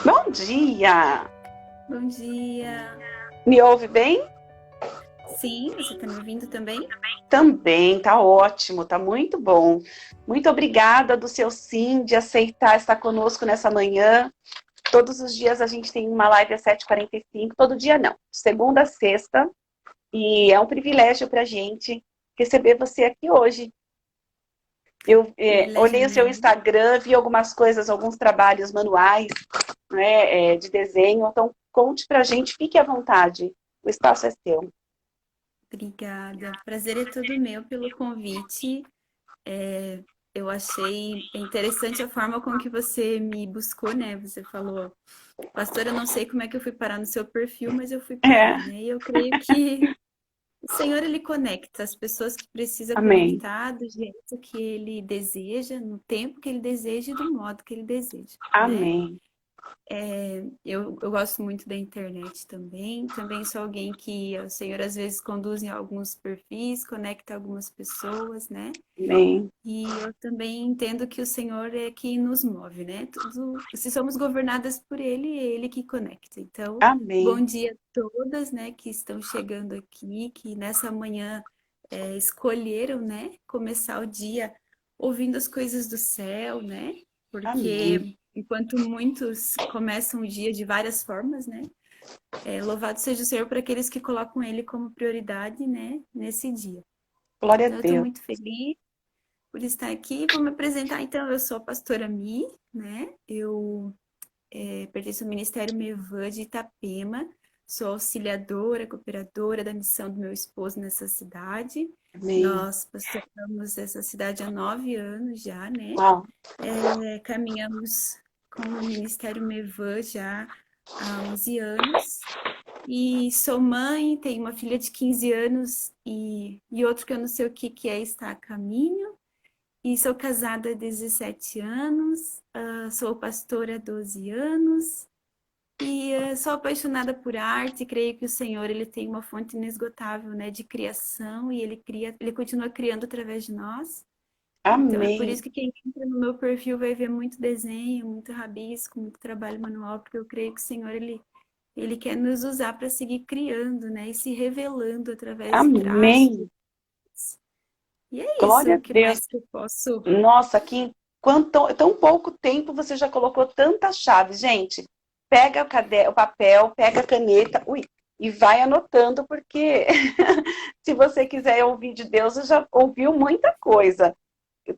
Bom dia! Bom dia. Me ouve bem? Sim, você está me ouvindo também? Também, tá ótimo, tá muito bom. Muito obrigada do seu sim, de aceitar estar conosco nessa manhã. Todos os dias a gente tem uma live às 7h45, todo dia não, segunda a sexta. E é um privilégio para a gente receber você aqui hoje. Eu Privilégio é olhei o seu meu. Instagram, vi algumas coisas, alguns trabalhos manuais, né, de desenho. Então, conte pra gente, fique à vontade. O espaço é seu. Obrigada. Prazer é todo meu pelo convite. Eu achei interessante a forma com que você me buscou, né? Você falou, pastor, eu não sei como é que eu fui parar no seu perfil, mas eu fui É, parar, né? E eu creio que o Senhor, ele conecta as pessoas que precisam amém. conectar do jeito que ele deseja, no tempo que ele deseja e do modo que ele deseja, né? Amém. Eu gosto muito da internet também. Também sou alguém que o Senhor às vezes conduz em alguns perfis, conecta algumas pessoas, né? Amém. E eu também entendo que o Senhor é que nos move, né? Se somos governadas por Ele, é Ele que conecta. Então, bom Amém. dia a todas, né, que estão chegando aqui, que nessa manhã escolheram, né, começar o dia ouvindo as coisas do céu, né? Amém. Porque enquanto muitos começam o dia de várias formas, né? Louvado seja o Senhor por aqueles que colocam Ele como prioridade, né, nesse dia. Glória a Então, eu estou Deus. muito feliz por estar aqui. Vou me apresentar, então. Eu sou a pastora Mi, né? Eu pertenço ao Ministério Mevã de Itapema. Sou auxiliadora, cooperadora da missão do meu esposo nessa cidade. Amém. Nós pastoramos essa cidade há 9 anos já, né? Uau. Caminhamos com o Ministério Mevã já há 11 anos. E sou mãe, tenho uma filha de 15 anos e outro que eu não sei o que que é, está a caminho. E sou casada há 17 anos, sou pastora há 12 anos e sou apaixonada por arte. Creio que o Senhor ele tem uma fonte inesgotável, né, de criação e ele continua criando através de nós. Então é por Amém. isso que quem entra no meu perfil vai ver muito desenho, muito rabisco, muito trabalho manual, porque eu creio que o Senhor ele quer nos usar para seguir criando, né, e se revelando através de traços. Amém. E é Glória isso. a O que Deus. mais que eu posso? Nossa, que em tão pouco tempo você já colocou tantas chaves, gente. Pega o papel, pega a caneta, ui, e vai anotando, porque se você quiser ouvir de Deus, você já ouviu muita coisa.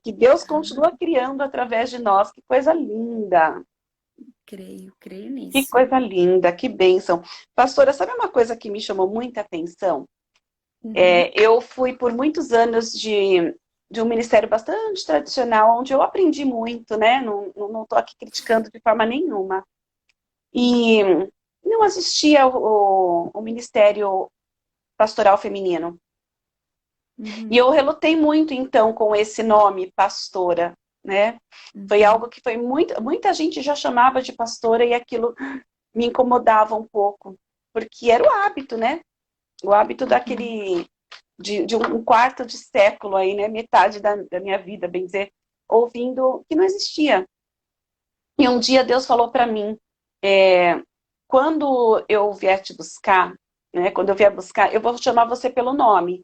Que Deus continua criando através de nós. Que coisa linda. Creio Que nisso. coisa linda, que bênção. Pastora, sabe uma coisa que me chamou muita atenção? Uhum, Eu fui por muitos anos de um ministério bastante tradicional, onde eu aprendi muito, né? Não estou aqui criticando de forma nenhuma. E não assistia o ministério pastoral feminino. E uhum, eu relutei muito, então, com esse nome, pastora, né? Foi uhum, algo que foi muita gente já chamava de pastora e aquilo me incomodava um pouco, porque era o hábito, né? O hábito uhum, de um quarto de século aí, né? Metade da minha vida, bem dizer, ouvindo que não existia. E um dia Deus falou para mim, quando eu vier te buscar, né? Quando eu vier buscar, eu vou chamar você pelo nome.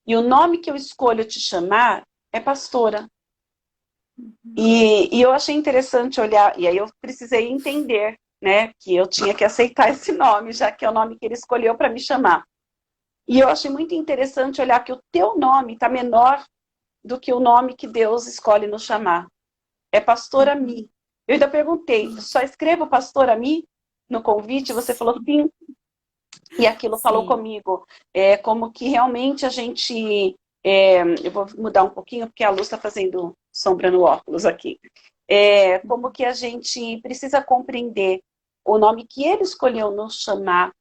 E o nome que eu escolho te chamar é pastora. uhum. E eu achei interessante olhar, e aí eu precisei entender, né, que eu tinha que aceitar esse nome, já que é o nome que ele escolheu para me chamar. E eu achei muito interessante olhar que o teu nome está menor do que o nome que Deus escolhe nos chamar. É Pastora Uhum. Mi. Eu ainda perguntei, só Isso. escrevo Pastora Mi no convite? Você falou sim, e aquilo falou Sim. comigo. Como que realmente a gente. Eu vou mudar um pouquinho, porque a luz está fazendo sombra no óculos aqui. Como que a gente precisa compreender o nome que ele escolheu nos chamar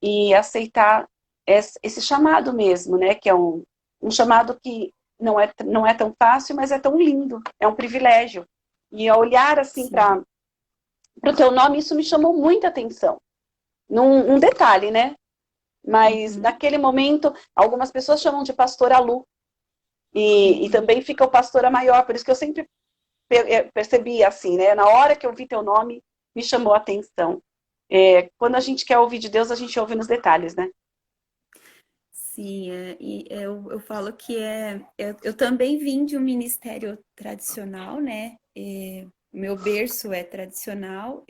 e aceitar esse chamado mesmo, né? Que é um chamado que não é tão fácil, mas é tão lindo, é um privilégio. E ao olhar assim Sim. para o teu nome, isso me chamou muita atenção. Um detalhe, né? Mas Uhum, naquele momento, algumas pessoas chamam de pastora Lu, e uhum, também fica o pastora maior, por isso que eu sempre percebi assim, né? Na hora que eu vi teu nome, me chamou a atenção. Quando a gente quer ouvir de Deus, a gente ouve nos detalhes, né? Sim, eu falo que eu também vim de um ministério tradicional, né? Meu berço é tradicional.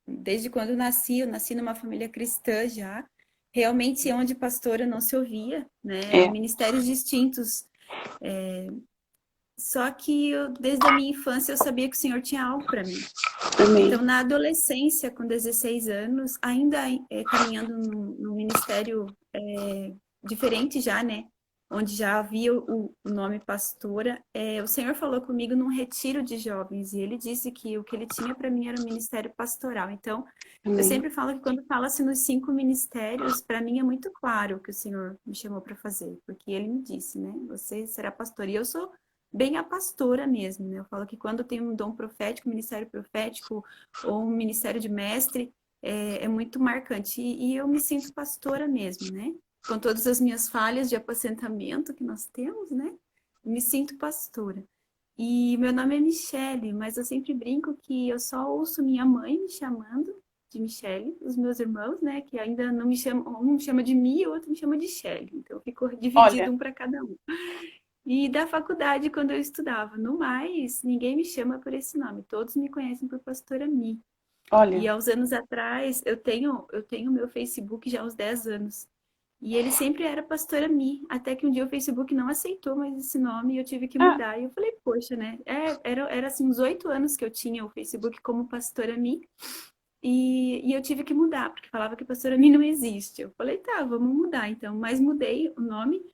Desde quando eu nasci numa família cristã já. Realmente, onde pastora não se ouvia, né? Eram É, ministérios distintos. Só que desde a minha infância eu sabia que o Senhor tinha algo para mim. também. Então, na adolescência, com 16 anos, ainda caminhando no ministério diferente já, né? Onde já havia o nome pastora, o Senhor falou comigo num retiro de jovens e ele disse que o que ele tinha para mim era um ministério pastoral. Então, eu Também. sempre falo que quando fala-se nos 5 ministérios, para mim é muito claro o que o Senhor me chamou para fazer, porque ele me disse, né? Você será pastora. E eu sou bem a pastora mesmo, né? Eu falo que quando tem um dom profético, um ministério profético ou um ministério de mestre, é muito marcante. E eu me sinto pastora mesmo, né? Com todas as minhas falhas de apacentamento que nós temos, né? Me sinto pastora. E meu nome é Michele, mas eu sempre brinco que eu só ouço minha mãe me chamando de Michele, os meus irmãos, né, que ainda não me chamam, um me chama de Mi e o outro me chama de Shelley. Então ficou Olha, dividido um para cada um. E da faculdade, quando eu estudava, no mais, ninguém me chama por esse nome, todos me conhecem por Pastora Mi. E olha. há uns anos atrás, eu tenho meu Facebook já há uns 10 anos. E ele sempre era Pastora Mi, até que um dia o Facebook não aceitou mais esse nome e eu tive que Ah, mudar. E eu falei, poxa, né? Era assim, uns 8 anos que eu tinha o Facebook como Pastora Mi e eu tive que mudar, porque falava que Pastora Mi não existe. Eu falei, tá, vamos mudar então. Mas mudei o nome,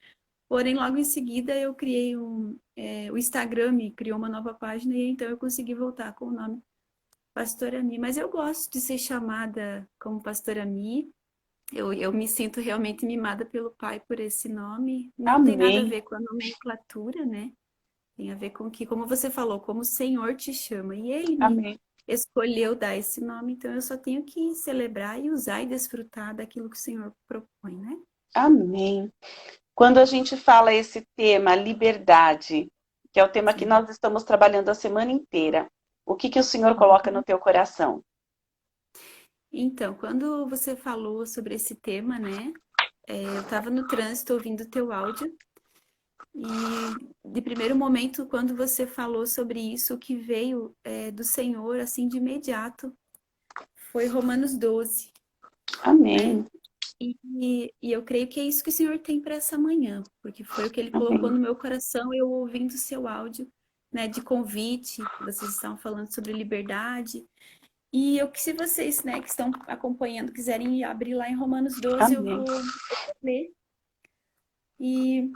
porém logo em seguida eu criei o Instagram me criou uma nova página e então eu consegui voltar com o nome Pastora Mi. Mas eu gosto de ser chamada como Pastora Mi. Eu me sinto realmente mimada pelo pai por esse nome. Não tem nada a amém. ver com a nomenclatura, né? Tem a ver com que, como você falou, como o Senhor te chama. E ele me Amém. escolheu dar esse nome, então eu só tenho que celebrar e usar e desfrutar daquilo que o Senhor propõe, né? Amém. Quando a gente fala esse tema, liberdade, que é o tema que Sim. nós estamos trabalhando a semana inteira, o que que o Senhor coloca no Uhum. teu coração? Então, quando você falou sobre esse tema, né? Eu estava no trânsito ouvindo o teu áudio. E de primeiro momento, quando você falou sobre isso, o que veio do Senhor, assim, de imediato, foi Romanos 12, né? Amém. E eu creio que é isso que o Senhor tem para essa manhã, porque foi o que Ele colocou Amém. no meu coração, eu ouvindo o seu áudio, né, de convite, vocês estavam falando sobre liberdade. E eu que se vocês, né, que estão acompanhando, quiserem abrir lá em Romanos 12, Amém. eu vou ler. E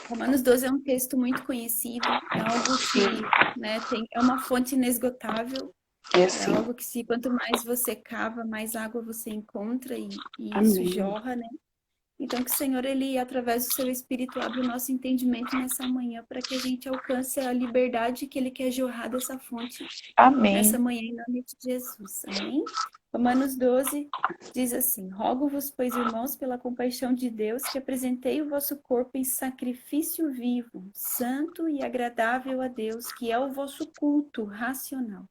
Romanos 12 é um texto muito conhecido, é algo Sim, que, né, é uma fonte inesgotável, é é assim. algo que se quanto mais você cava, mais água você encontra e isso Amém. jorra, né? Então que o Senhor, ele através do seu Espírito abre o nosso entendimento nessa manhã para que a gente alcance a liberdade que ele quer jorrar dessa fonte nessa Amém. manhã em nome de Jesus. Amém? Romanos 12 diz assim: Rogo-vos, pois, irmãos, pela compaixão de Deus, que apresentei o vosso corpo em sacrifício vivo, santo e agradável a Deus, que é o vosso culto racional.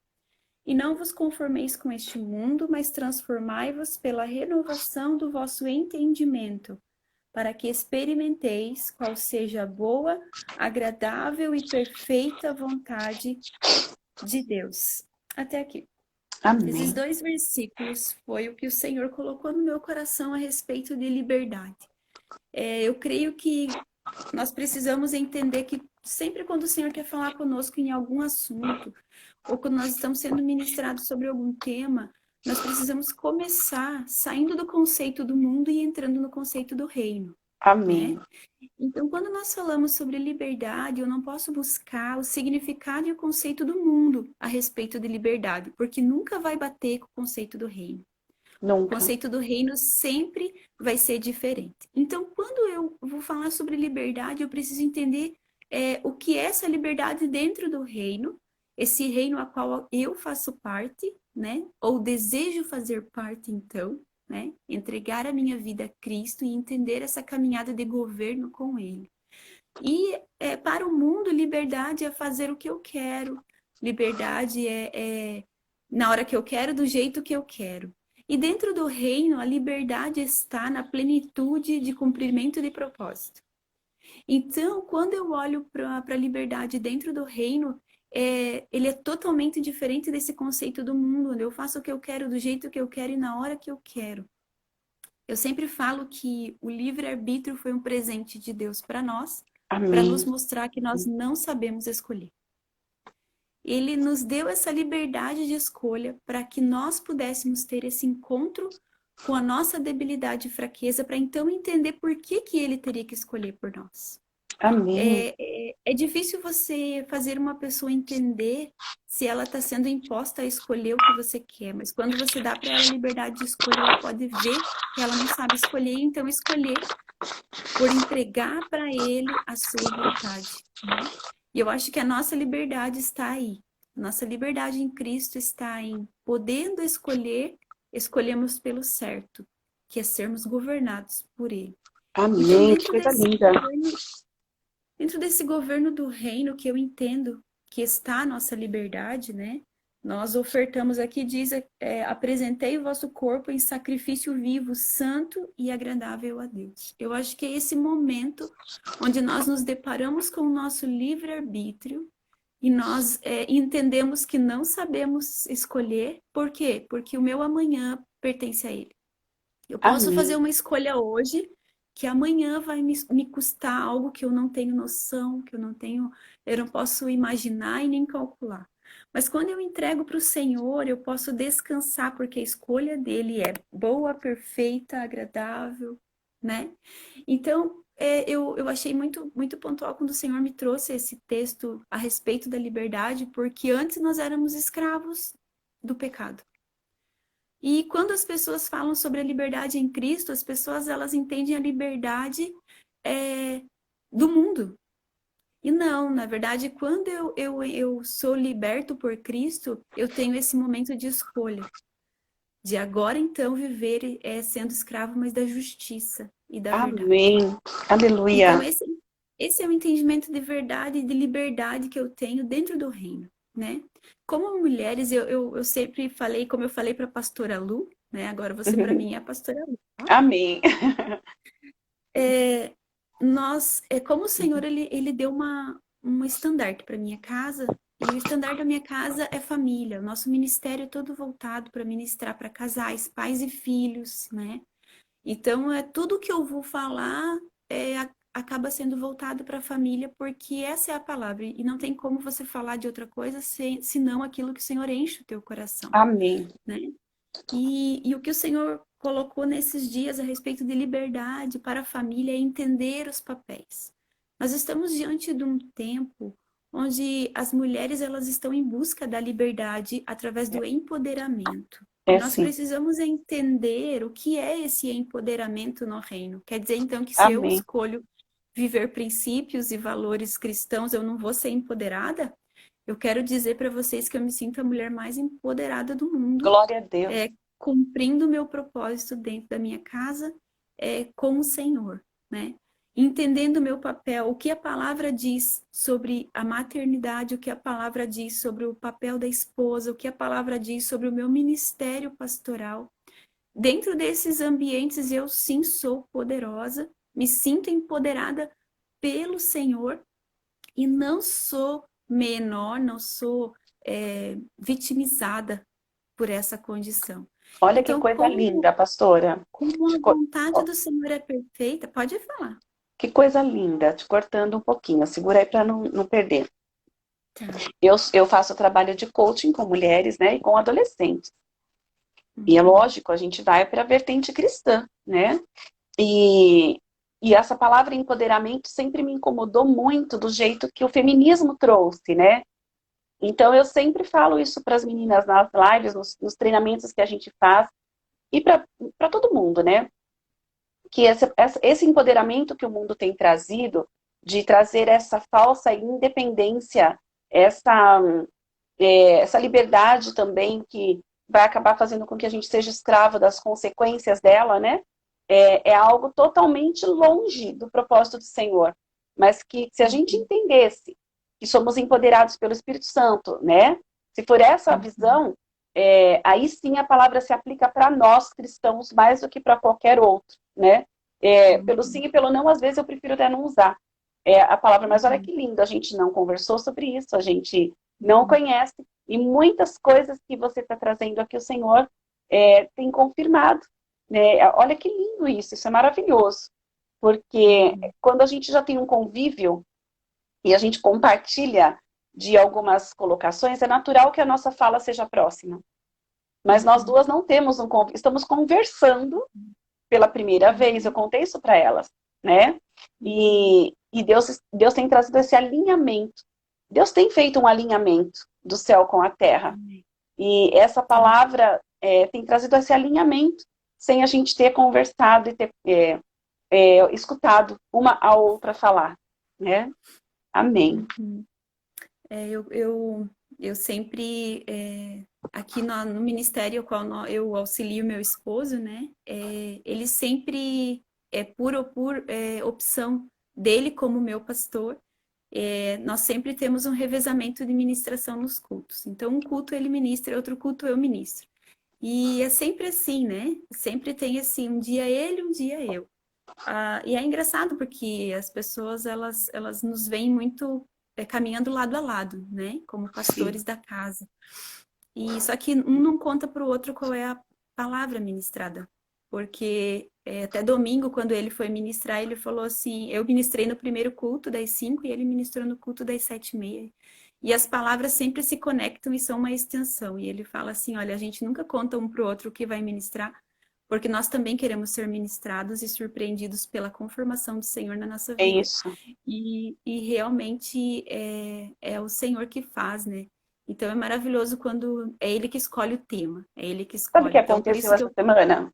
E não vos conformeis com este mundo, mas transformai-vos pela renovação do vosso entendimento, para que experimenteis qual seja a boa, agradável e perfeita vontade de Deus. Até aqui. Esses Amém. 2 versículos foi o que o Senhor colocou no meu coração a respeito de liberdade. Eu creio que nós precisamos entender que sempre quando o Senhor quer falar conosco em algum assunto, ou quando nós estamos sendo ministrados sobre algum tema, nós precisamos começar saindo do conceito do mundo e entrando no conceito do reino, né? Amém. Então, quando nós falamos sobre liberdade, eu não posso buscar o significado e o conceito do mundo a respeito de liberdade, porque nunca vai bater com o conceito do reino. O Nunca. conceito do reino sempre vai ser diferente. Então, quando eu vou falar sobre liberdade, eu preciso entender o que é essa liberdade dentro do reino, esse reino a qual eu faço parte, né? Ou desejo fazer parte, então, né? Entregar a minha vida a Cristo e entender essa caminhada de governo com Ele. E para o mundo, liberdade é fazer o que eu quero, liberdade na hora que eu quero, do jeito que eu quero. E dentro do reino, a liberdade está na plenitude de cumprimento de propósito. Então, quando eu olho para a liberdade dentro do reino, ele é totalmente diferente desse conceito do mundo, onde eu faço o que eu quero, do jeito que eu quero e na hora que eu quero. Eu sempre falo que o livre-arbítrio foi um presente de Deus para nós, para nos Amém. mostrar que nós não sabemos escolher. Ele nos deu essa liberdade de escolha para que nós pudéssemos ter esse encontro com a nossa debilidade e fraqueza, para então entender por que ele teria que escolher por nós. Amém. É difícil você fazer uma pessoa entender se ela está sendo imposta a escolher o que você quer, mas quando você dá para ela a liberdade de escolha, ela pode ver que ela não sabe escolher, então escolher por entregar para ele a sua vontade, né? E eu acho que a nossa liberdade está aí. Nossa liberdade em Cristo está em podendo escolher, escolhemos pelo certo, que é sermos governados por Ele. Então, Amém. Que coisa linda. dentro desse governo do reino que eu entendo que está a nossa liberdade, né? Nós ofertamos aqui, diz, apresentei o vosso corpo em sacrifício vivo, santo e agradável a Deus. Eu acho que é esse momento onde nós nos deparamos com o nosso livre-arbítrio e nós entendemos que não sabemos escolher. Por quê? Porque o meu amanhã pertence a Ele. Eu posso fazer Amém. uma escolha hoje que amanhã vai me custar algo que eu não tenho noção, que eu não posso imaginar e nem calcular. Mas quando eu entrego para o Senhor, eu posso descansar, porque a escolha dele é boa, perfeita, agradável, né? Então, eu achei muito, muito pontual quando o Senhor me trouxe esse texto a respeito da liberdade, porque antes nós éramos escravos do pecado. E quando as pessoas falam sobre a liberdade em Cristo, as pessoas elas entendem a liberdade do mundo. E não, na verdade, quando eu sou liberto por Cristo, eu tenho esse momento de escolha. De agora, então, viver sendo escravo, mas da justiça e da verdade. Amém. Aleluia. Então, esse é o entendimento de verdade e de liberdade que eu tenho dentro do reino, né? Como mulheres, eu sempre falei, como eu falei para a pastora Lu, né? Agora você para mim é a pastora Lu. Tá? Amém. Como o Senhor, ele deu um estandarte para minha casa, e o estandarte da minha casa é família. O nosso ministério é todo voltado para ministrar para casais, pais e filhos, né? Então, tudo que eu vou falar acaba sendo voltado para a família, porque essa é a palavra. E não tem como você falar de outra coisa senão aquilo que o Senhor enche o teu coração, Amém. né? E o que o Senhor colocou nesses dias a respeito de liberdade para a família é entender os papéis. Nós estamos diante de um tempo onde as mulheres elas estão em busca da liberdade através do empoderamento. E É nós sim. precisamos entender o que é esse empoderamento no reino. Quer dizer, então, que se eu Amém. escolho viver princípios e valores cristãos, eu não vou ser empoderada? Eu quero dizer para vocês que eu me sinto a mulher mais empoderada do mundo, Glória a Deus. cumprindo o meu propósito dentro da minha casa, com o Senhor, né? Entendendo o meu papel, o que a palavra diz sobre a maternidade, o que a palavra diz sobre o papel da esposa, o que a palavra diz sobre o meu ministério pastoral. Dentro desses ambientes, eu sim sou poderosa, me sinto empoderada pelo Senhor e não sou menor, não sou vitimizada por essa condição. Olha que Então, coisa linda, pastora. como a vontade do Senhor é perfeita, pode falar. Que coisa linda. Te cortando um pouquinho. Segura aí para não perder. Tá. Eu faço trabalho de coaching com mulheres, né, e com adolescentes. E é lógico, a gente vai para a vertente cristã, né? E essa palavra empoderamento sempre me incomodou muito do jeito que o feminismo trouxe, né? Então eu sempre falo isso para as meninas nas lives, nos treinamentos que a gente faz, e para todo mundo, né? Que esse empoderamento que o mundo tem trazido, de trazer essa falsa independência, essa liberdade também que vai acabar fazendo com que a gente seja escravo das consequências dela, né? É algo totalmente longe do propósito do Senhor. Mas que se a gente entendesse que somos empoderados pelo Espírito Santo, né? Se for essa a visão, aí sim a palavra se aplica para nós cristãos mais do que para qualquer outro, né? Pelo sim e pelo não, às vezes eu prefiro até não usar a palavra, mas olha que lindo, a gente não conversou sobre isso, a gente não conhece, e muitas coisas que você está trazendo aqui, o Senhor tem confirmado, né? Olha que lindo isso é maravilhoso, porque quando a gente já tem um convívio e a gente compartilha de algumas colocações, é natural que a nossa fala seja próxima. Mas nós duas não temos estamos conversando pela primeira vez, eu contei isso para elas, né? E Deus tem trazido esse alinhamento. Deus tem feito um alinhamento do céu com a terra. E essa palavra tem trazido esse alinhamento, sem a gente ter conversado e ter escutado uma a outra falar, né? Amém. Eu sempre, aqui no ministério ao qual eu auxilio meu esposo, né? Ele sempre, por opção dele como meu pastor, nós sempre temos um revezamento de ministração nos cultos. Então, um culto ele ministra, outro culto eu ministro. E é sempre assim, né? Sempre tem assim, um dia ele, um dia eu. E é engraçado porque as pessoas, elas nos veem muito caminhando lado a lado, né? Como pastores da casa. E só que um não conta para o outro qual é a palavra ministrada. Porque até domingo, quando ele foi ministrar, ele falou assim, eu ministrei no primeiro culto das 5 e ele ministrou no culto das 7h30. E as palavras sempre se conectam e são uma extensão. E ele fala assim, olha, a gente nunca conta um para o outro o que vai ministrar, porque nós também queremos ser ministrados e surpreendidos pela confirmação do Senhor na nossa vida. Isso. E realmente é o Senhor que faz, né? Então é maravilhoso quando é Ele que escolhe o tema, é Ele que escolhe. Sabe o que Então, aconteceu essa semana?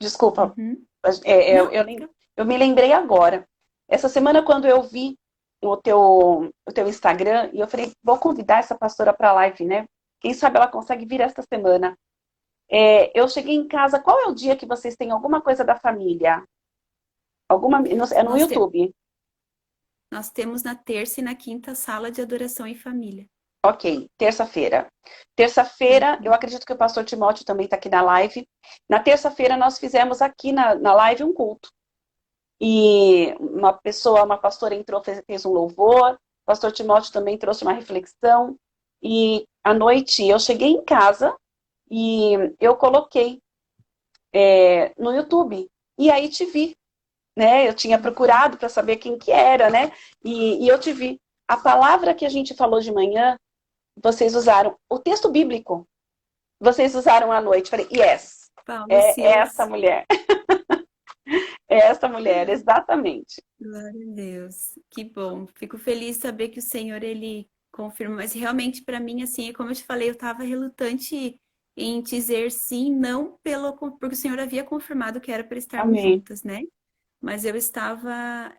Desculpa, Uhum. eu me lembrei agora. Essa semana, quando eu vi o teu Instagram, e eu falei, vou convidar essa pastora para a live, né? Quem sabe ela consegue vir esta semana. Eu cheguei em casa, qual é o dia que vocês têm alguma coisa da família? É no YouTube? Nós temos na terça e na quinta sala de adoração em família. Ok, terça-feira. Terça-feira, eu acredito que o pastor Timóteo também está aqui na live. Na terça-feira, nós fizemos aqui na live um culto. E uma pastora entrou, fez um louvor, o pastor Timóteo também trouxe uma reflexão. E à noite, eu cheguei em casa e eu coloquei no YouTube. E aí te vi, né? Eu tinha procurado para saber quem que era, né? E eu te vi. A palavra que a gente falou de manhã, vocês usaram o texto bíblico. Vocês usaram à noite. Falei, yes, Paulo, é Silas. essa mulher. É essa mulher, exatamente. Glória a Deus. Que bom. Fico feliz de saber que o Senhor, Ele confirma. Mas realmente, para mim, assim, como eu te falei, eu estava relutante em dizer sim, não porque o Senhor havia confirmado que era para estarmos Amém. juntas, né? Mas eu estava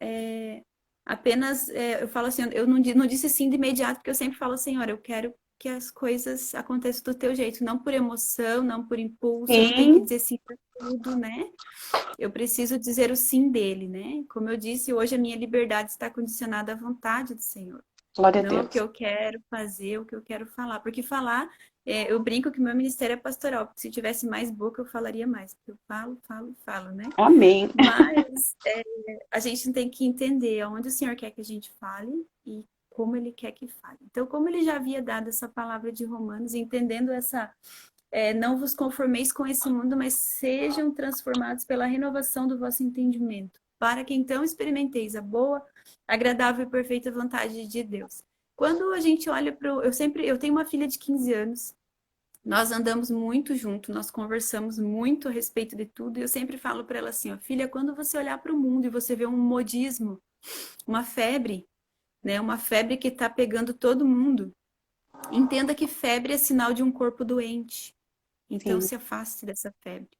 apenas, eu falo assim, eu não disse sim de imediato, porque eu sempre falo, Senhor, eu quero que as coisas aconteçam do teu jeito, não por emoção, não por impulso, eu não tenho que dizer sim para tudo, né? Eu preciso dizer o sim dele, né? Como eu disse, hoje a minha liberdade está condicionada à vontade do Senhor. Glória a Não Deus. o que eu quero fazer, o que eu quero falar. Porque falar, eu brinco que meu ministério é pastoral, porque se tivesse mais boca eu falaria mais. Porque eu falo, falo, falo, né? Amém. Mas a gente tem que entender aonde o Senhor quer que a gente fale e como Ele quer que fale. Então, como Ele já havia dado essa palavra de Romanos, entendendo essa não vos conformeis com esse mundo, mas sejam transformados pela renovação do vosso entendimento, para que então experimenteis a boa, agradável e perfeita vontade de Deus. Quando a gente olha para eu tenho uma filha de 15 anos, nós andamos muito junto, nós conversamos muito a respeito de tudo, e eu sempre falo para ela assim, ó, filha, quando você olhar para o mundo e você vê um modismo, uma febre, né, uma febre que está pegando todo mundo, entenda que febre é sinal de um corpo doente. Então, Sim. se afaste dessa febre.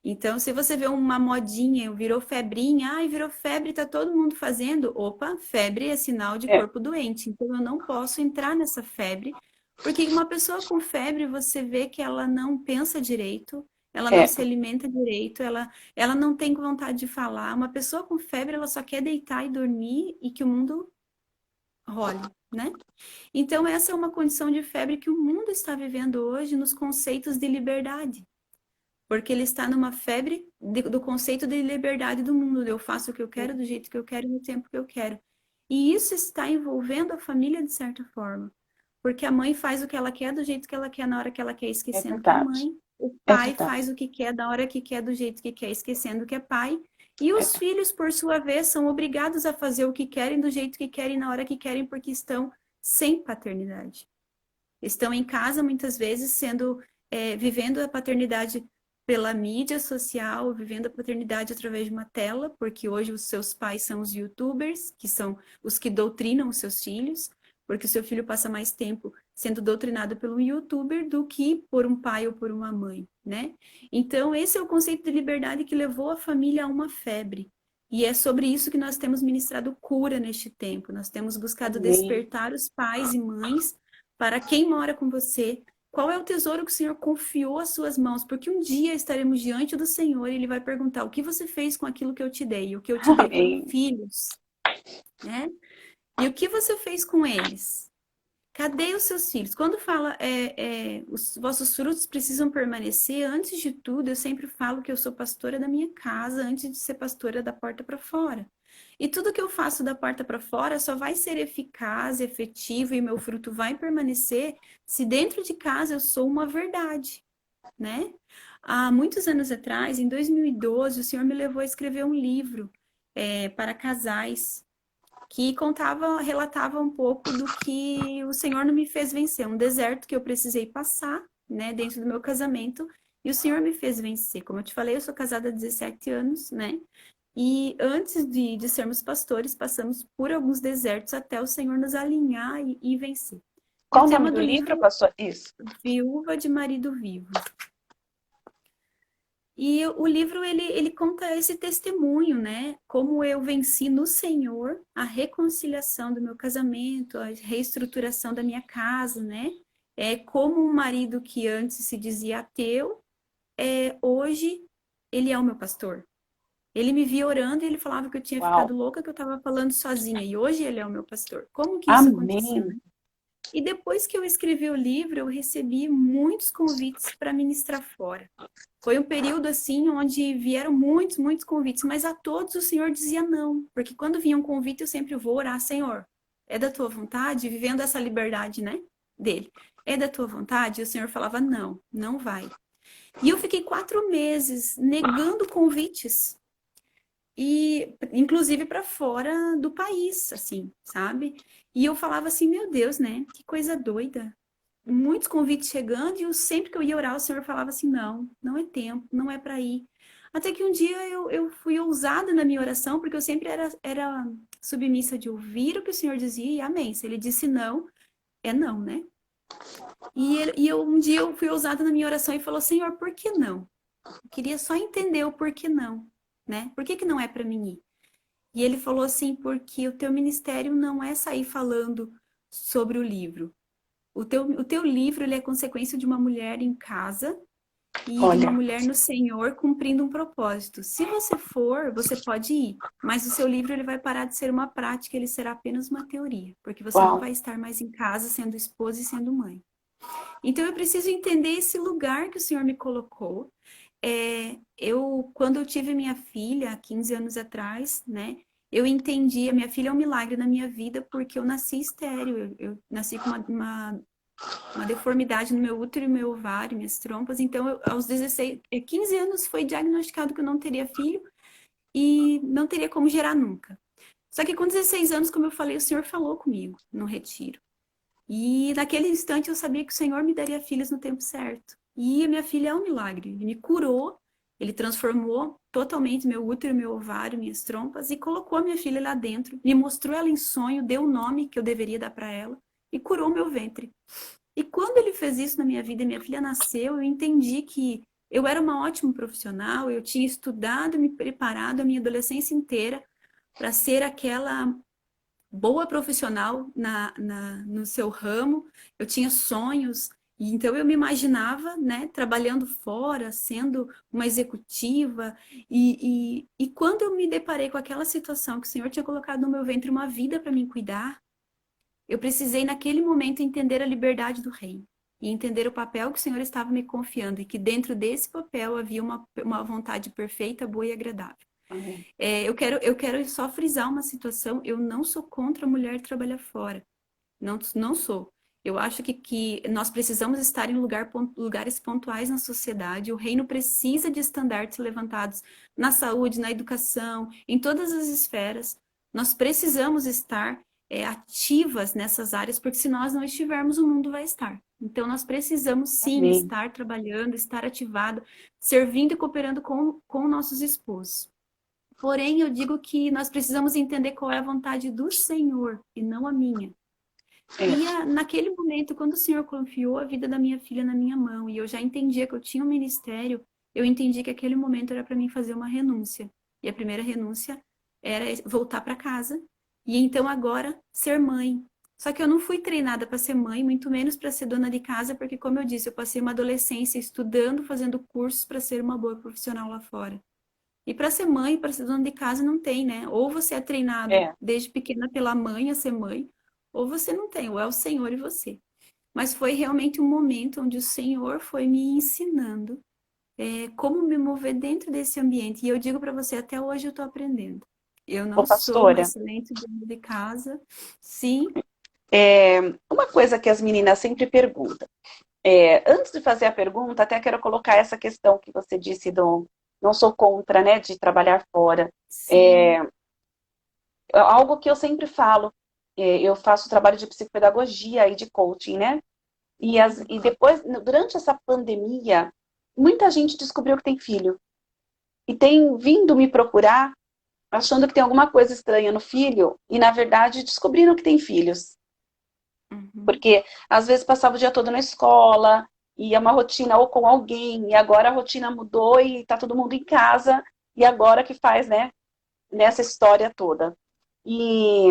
Então, se você vê uma modinha, virou febrinha, ai, virou febre, tá todo mundo fazendo. Opa, febre é sinal de corpo doente. Então, eu não posso entrar nessa febre, porque uma pessoa com febre, você vê que ela não pensa direito, ela não se alimenta direito, ela não tem vontade de falar. Uma pessoa com febre, ela só quer deitar e dormir e que o mundo role, né? Então, essa é uma condição de febre que o mundo está vivendo hoje nos conceitos de liberdade. Porque ele está numa febre do conceito de liberdade do mundo. Eu faço o que eu quero, do jeito que eu quero, no tempo que eu quero. E isso está envolvendo a família de certa forma. Porque a mãe faz o que ela quer, do jeito que ela quer, na hora que ela quer, É esquecendo que é verdade. mãe. O É pai verdade. faz o que quer, da hora que quer, do jeito que quer, esquecendo que é pai. E os É filhos, por sua vez, são obrigados a fazer o que querem, do jeito que querem, na hora que querem, porque estão sem paternidade. Estão em casa, muitas vezes, vivendo a paternidade pela mídia social, vivendo a paternidade através de uma tela, porque hoje os seus pais são os YouTubers, que são os que doutrinam os seus filhos, porque o seu filho passa mais tempo sendo doutrinado pelo YouTuber do que por um pai ou por uma mãe, né? Então, esse é o conceito de liberdade que levou a família a uma febre. E é sobre isso que nós temos ministrado cura neste tempo. Nós temos buscado Amém. despertar os pais e mães para quem mora com você. Qual é o tesouro que o Senhor confiou às suas mãos? Porque um dia estaremos diante do Senhor e Ele vai perguntar: o que você fez com aquilo que eu te dei? E o que eu te dei foram Amém. filhos, né? E o que você fez com eles? Cadê os seus filhos? Quando fala os vossos frutos precisam permanecer, antes de tudo, eu sempre falo que eu sou pastora da minha casa, antes de ser pastora da porta para fora. E tudo que eu faço da porta para fora só vai ser eficaz, efetivo e meu fruto vai permanecer se dentro de casa eu sou uma verdade, né? Há muitos anos atrás, em 2012, o Senhor me levou a escrever um livro para casais que relatava um pouco do que o Senhor não me fez vencer, um deserto que eu precisei passar, né, dentro do meu casamento, e o Senhor me fez vencer. Como eu te falei, eu sou casada há 17 anos, né? E antes de sermos pastores, passamos por alguns desertos até o Senhor nos alinhar e vencer. E o Qual o nome tema do do livro, livro, pastor? Isso. Viúva de Marido Vivo. E o livro, ele conta esse testemunho, né? Como eu venci no Senhor a reconciliação do meu casamento, a reestruturação da minha casa, né? Como um marido que antes se dizia ateu, hoje ele é o meu pastor. Ele me via orando e ele falava que eu tinha ficado Uau. louca, que eu estava falando sozinha. E hoje ele é o meu pastor. Como que isso aconteceu, Amém. né? E depois que eu escrevi o livro, eu recebi muitos convites para ministrar fora. Foi um período assim onde vieram muitos, muitos convites, mas a todos o Senhor dizia não, porque quando vinha um convite eu sempre vou orar, Senhor, é da tua vontade, vivendo essa liberdade, né, dele. É da tua vontade? E o Senhor falava não, não vai. E eu fiquei 4 meses negando convites e inclusive para fora do país, assim, sabe? E eu falava assim, meu Deus, né? Que coisa doida. Muitos convites chegando e sempre que eu ia orar, o Senhor falava assim, não, não é tempo, não é para ir. Até que um dia eu fui ousada na minha oração, porque eu sempre era submissa de ouvir o que o Senhor dizia e amém. Se ele disse não, é não, né? Um dia eu fui ousada na minha oração e falou, Senhor, por que não? Eu queria só entender o porquê não, né? Por que que não é para mim ir? E ele falou assim, porque o teu ministério não é sair falando sobre o livro. O teu livro ele é consequência de uma mulher em casa e de uma Olha, mulher no Senhor cumprindo um propósito. Se você for, você pode ir, mas o seu livro ele vai parar de ser uma prática, ele será apenas uma teoria, porque você não uau. vai estar mais em casa sendo esposa e sendo mãe. Então eu preciso entender esse lugar que o Senhor me colocou. Quando eu tive minha filha, há 15 anos atrás, né? Eu entendi, a minha filha é um milagre na minha vida porque eu nasci estéril, eu nasci com uma deformidade no meu útero e meu ovário, minhas trompas. Então, aos 15 anos foi diagnosticado que eu não teria filho e não teria como gerar nunca. Só que com 16 anos, como eu falei, o Senhor falou comigo no retiro. E naquele instante eu sabia que o Senhor me daria filhos no tempo certo. E a minha filha é um milagre. Ele me curou, ele transformou totalmente meu útero, meu ovário, minhas trompas e colocou a minha filha lá dentro, me mostrou ela em sonho, deu o nome que eu deveria dar para ela e curou meu ventre. E quando ele fez isso na minha vida, minha filha nasceu, eu entendi que eu era uma ótima profissional, eu tinha estudado, me preparado a minha adolescência inteira para ser aquela boa profissional no seu ramo, eu tinha sonhos, e então eu me imaginava, né, trabalhando fora, sendo uma executiva, e quando eu me deparei com aquela situação que o Senhor tinha colocado no meu ventre uma vida para me cuidar, Eu precisei, naquele momento, entender a liberdade do reino. E entender o papel que o Senhor estava me confiando. E que dentro desse papel havia uma vontade perfeita, boa e agradável. Amém. Eu quero só frisar uma situação. Eu não sou contra a mulher trabalhar fora. Não, não sou. Eu acho que nós precisamos estar em lugares pontuais na sociedade. O reino precisa de estandartes levantados na saúde, na educação, em todas as esferas. Nós precisamos estar ativas nessas áreas, porque se nós não estivermos, o mundo vai estar. Então, nós precisamos sim Amém. estar trabalhando, estar ativado, servindo e cooperando com nossos esposos. Porém, eu digo que nós precisamos entender qual é a vontade do Senhor e não a minha. E naquele momento, quando o Senhor confiou a vida da minha filha na minha mão e eu já entendia que eu tinha um ministério, eu entendi que aquele momento era para mim fazer uma renúncia. E a primeira renúncia era voltar para casa e então agora ser mãe. Só que eu não fui treinada para ser mãe, muito menos para ser dona de casa, porque, como eu disse, eu passei uma adolescência estudando, fazendo cursos para ser uma boa profissional lá fora. E para ser mãe, para ser dona de casa, não tem, né? Ou você é treinado É. desde pequena pela mãe a ser mãe, ou você não tem, ou é o Senhor e você. Mas foi realmente um momento onde o Senhor foi me ensinando como me mover dentro desse ambiente. E eu digo para você, até hoje eu estou aprendendo. Eu Ô, não sou uma pastora, excelente dona de casa, sim. uma coisa que as meninas sempre perguntam. Antes de fazer a pergunta, até quero colocar essa questão que você disse do não sou contra, né, de trabalhar fora. É, Sim. algo que eu sempre falo, eu faço trabalho de psicopedagogia e de coaching, né? E depois, durante essa pandemia, muita gente descobriu que tem filho. E tem vindo me procurar achando que tem alguma coisa estranha no filho, e na verdade descobriram que tem filhos. Uhum. Porque às vezes passava o dia todo na escola, ia uma rotina ou com alguém, e agora a rotina mudou e tá todo mundo em casa, e agora que faz, né, nessa história toda. E,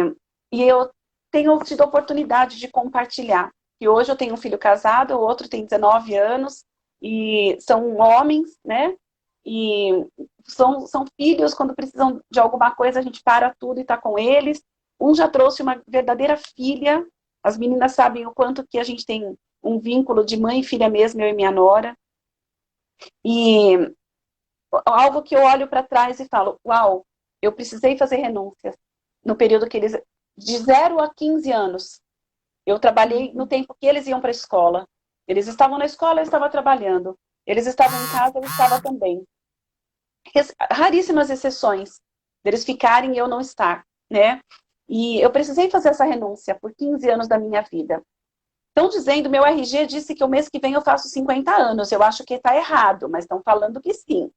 e eu tenho tido a oportunidade de compartilhar. Que hoje eu tenho um filho casado, o outro tem 19 anos, e são homens, né? E são filhos, quando precisam de alguma coisa, a gente para tudo e está com eles. Um já trouxe uma verdadeira filha. As meninas sabem o quanto que a gente tem um vínculo de mãe e filha mesmo, eu e minha nora. E algo que eu olho para trás e falo, uau, eu precisei fazer renúncias no período que eles, de 0 a 15 anos, eu trabalhei no Uhum. tempo que eles iam para a escola. Eles estavam na escola, eu estava trabalhando. Eles estavam em casa, eu estava também. Raríssimas exceções deles ficarem e eu não estar, né? E eu precisei fazer essa renúncia por 15 anos da minha vida. Estão dizendo, meu RG disse que o mês que vem eu faço 50 anos. Eu acho que está errado, mas estão falando que sim.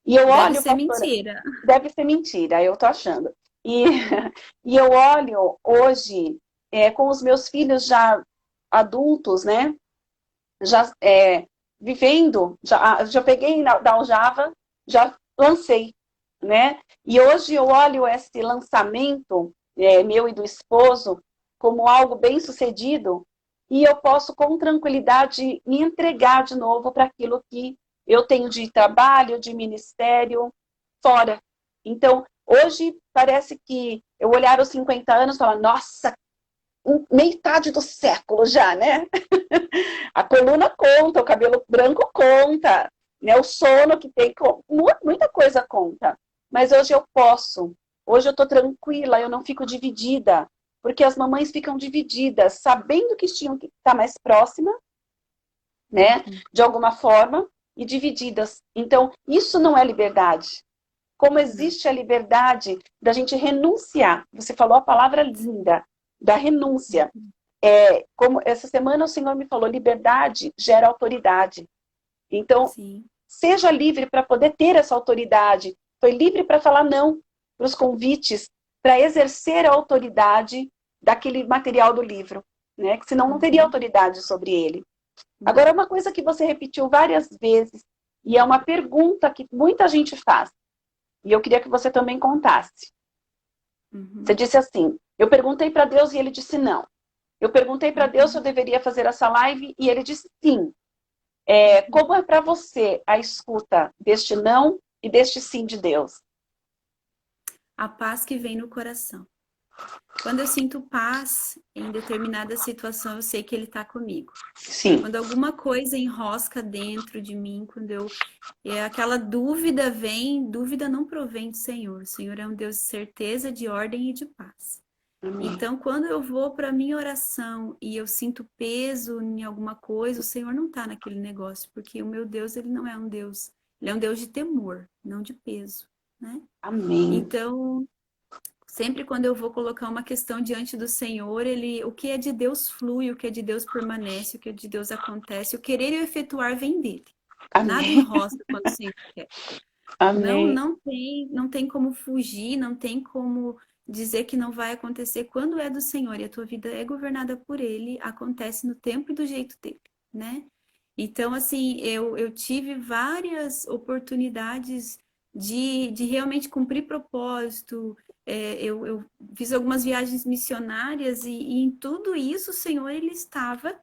E eu Deve olho, ser pastora, mentira. deve ser mentira, eu tô achando. E, e eu olho hoje, com os meus filhos já adultos, né? Já vivendo, já peguei da Aljava, já lancei, né? E hoje eu olho esse lançamento, meu e do esposo, como algo bem sucedido, e eu posso com tranquilidade me entregar de novo para aquilo que eu tenho de trabalho, de ministério, fora. Então, hoje parece que eu olhar os 50 anos e falar, nossa, metade do século já, né? A coluna conta, o cabelo branco conta, né? O sono que tem, muita coisa conta. Mas hoje eu posso. Hoje eu tô tranquila, eu não fico dividida. Porque as mamães ficam divididas, sabendo que tinham que estar mais próxima, né? Uhum. De alguma forma, e divididas. Então, isso não é liberdade. Como Não. existe a liberdade da gente renunciar. Você falou a palavra linda, da renúncia. Uhum. Como essa semana o Senhor me falou, liberdade gera autoridade. Então, Sim. seja livre para poder ter essa autoridade. Foi livre para falar não para os convites, para exercer a autoridade daquele material do livro, né? Que senão não teria Uhum. autoridade sobre ele. Não. Agora, uma coisa que você repetiu várias vezes, e é uma pergunta que muita gente faz, e eu queria que você também contasse. Você Uhum. disse assim, eu perguntei para Deus e ele disse não. Eu perguntei para Deus se eu Uhum. deveria fazer essa live e ele disse sim. Uhum. Como é para você a escuta deste não e deste sim de Deus? A paz que vem no coração. Quando eu sinto paz em determinada situação, eu sei que Ele está comigo. Sim. Quando alguma coisa enrosca dentro de mim, aquela dúvida vem, dúvida não provém do Senhor. O Senhor é um Deus de certeza, de ordem e de paz. Amém. Então, quando eu vou para a minha oração e eu sinto peso em alguma coisa, o Senhor não está naquele negócio, porque o meu Deus, ele não é um Deus, ele é um Deus de temor, não de peso, né? Amém. Então, sempre quando eu vou colocar uma questão diante do Senhor, o que é de Deus flui, o que é de Deus permanece, o que é de Deus acontece, o querer e o efetuar vem dele. Nada Amém. enrosca quando o Senhor quer. Não, Amém. não tem como fugir, não tem como dizer que não vai acontecer. Quando é do Senhor e a tua vida é governada por Ele, acontece no tempo e do jeito dele, né? Então, assim, eu tive várias oportunidades de realmente cumprir propósito. Eu fiz algumas viagens missionárias e em tudo isso o Senhor, Ele estava.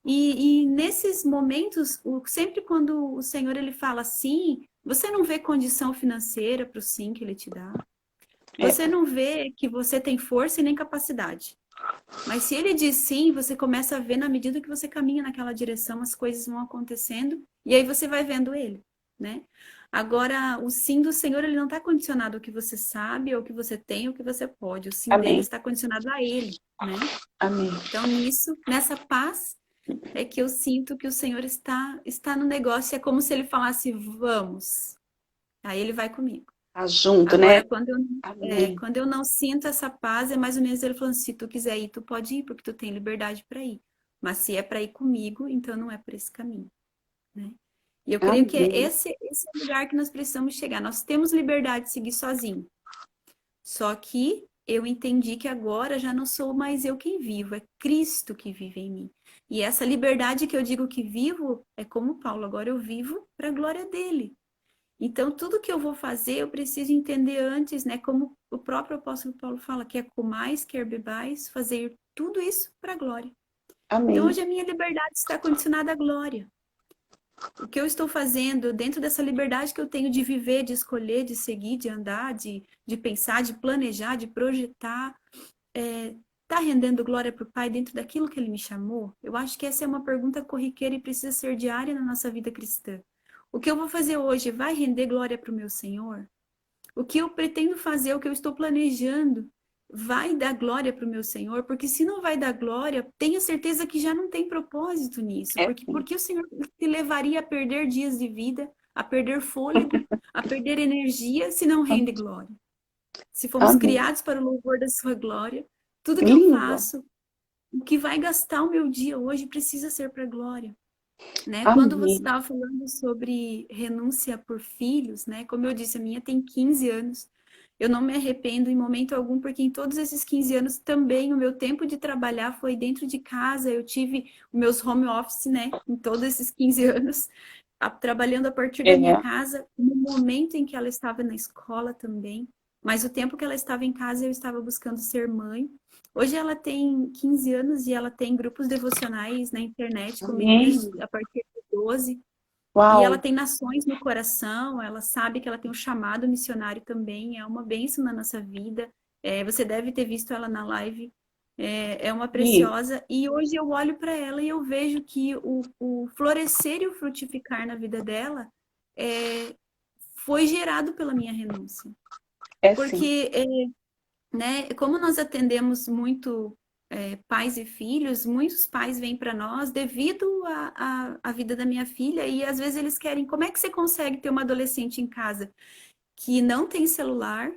E nesses momentos, sempre quando o Senhor, Ele fala sim, você não vê condição financeira para o sim que Ele te dá. É, Você não vê que você tem força e nem capacidade. Mas se ele diz sim, você começa a ver na medida que você caminha naquela direção, as coisas vão acontecendo e aí você vai vendo ele, né? Agora, o sim do Senhor, ele não está condicionado ao que você sabe, ao que você tem, ao que você pode. O sim dele amém. está condicionado a ele, né? Amém. Então, nessa paz, é que eu sinto que o Senhor está no negócio. É como se ele falasse, vamos. Aí ele vai comigo. Tá junto, né? Agora, Amém. quando eu não sinto essa paz, é mais ou menos ele falando: se tu quiser ir, tu pode ir, porque tu tem liberdade para ir. Mas se é para ir comigo, então não é por esse caminho, né? E eu creio que é Amém. esse é o lugar que nós precisamos chegar. Nós temos liberdade de seguir sozinho. Só que eu entendi que agora já não sou mais eu quem vivo, é Cristo que vive em mim. E essa liberdade que eu digo que vivo é como Paulo, agora eu vivo para a glória dele. Então, tudo que eu vou fazer, eu preciso entender antes, né? Como o próprio apóstolo Paulo fala, quer comais, quer bebais, fazer tudo isso para a glória. Então, Amém. hoje a minha liberdade está condicionada à glória. O que eu estou fazendo dentro dessa liberdade que eu tenho de viver, de escolher, de seguir, de andar, de pensar, de planejar, de projetar, está rendendo glória para o Pai dentro daquilo que Ele me chamou? Eu acho que essa é uma pergunta corriqueira e precisa ser diária na nossa vida cristã. O que eu vou fazer hoje vai render glória para o meu Senhor? O que eu pretendo fazer, o que eu estou planejando, vai dar glória para o meu Senhor? Porque se não vai dar glória, tenha certeza que já não tem propósito nisso. É sim. Porque o Senhor te levaria a perder dias de vida, a perder fôlego, a perder energia, se não rende glória. Se fomos Amém. criados para o louvor da sua glória, tudo que eu Lindo. faço, o que vai gastar o meu dia hoje precisa ser para a glória. Né? Quando você Amém. estava falando sobre renúncia por filhos, né? Como eu disse, a minha tem 15 anos. Eu não me arrependo em momento algum, porque em todos esses 15 anos também o meu tempo de trabalhar foi dentro de casa. Eu tive os meus home office, né? Em todos esses 15 anos, trabalhando a partir da minha É. casa, no momento em que ela estava na escola também. Mas o tempo que ela estava em casa, eu estava buscando ser mãe. Hoje ela tem 15 anos e ela tem grupos devocionais na internet com meninas Amém. a partir de 12. E ela Uau. tem nações no coração, ela sabe que ela tem um chamado missionário também, é uma bênção na nossa vida. Você deve ter visto ela na live, é uma Vi. preciosa. E hoje eu olho para ela e eu vejo que o florescer e o frutificar na vida dela foi gerado pela minha renúncia. É sim. Porque né? Como nós atendemos muito pais e filhos, muitos pais vêm para nós devido à vida da minha filha e às vezes eles querem, como é que você consegue ter uma adolescente em casa que não tem celular,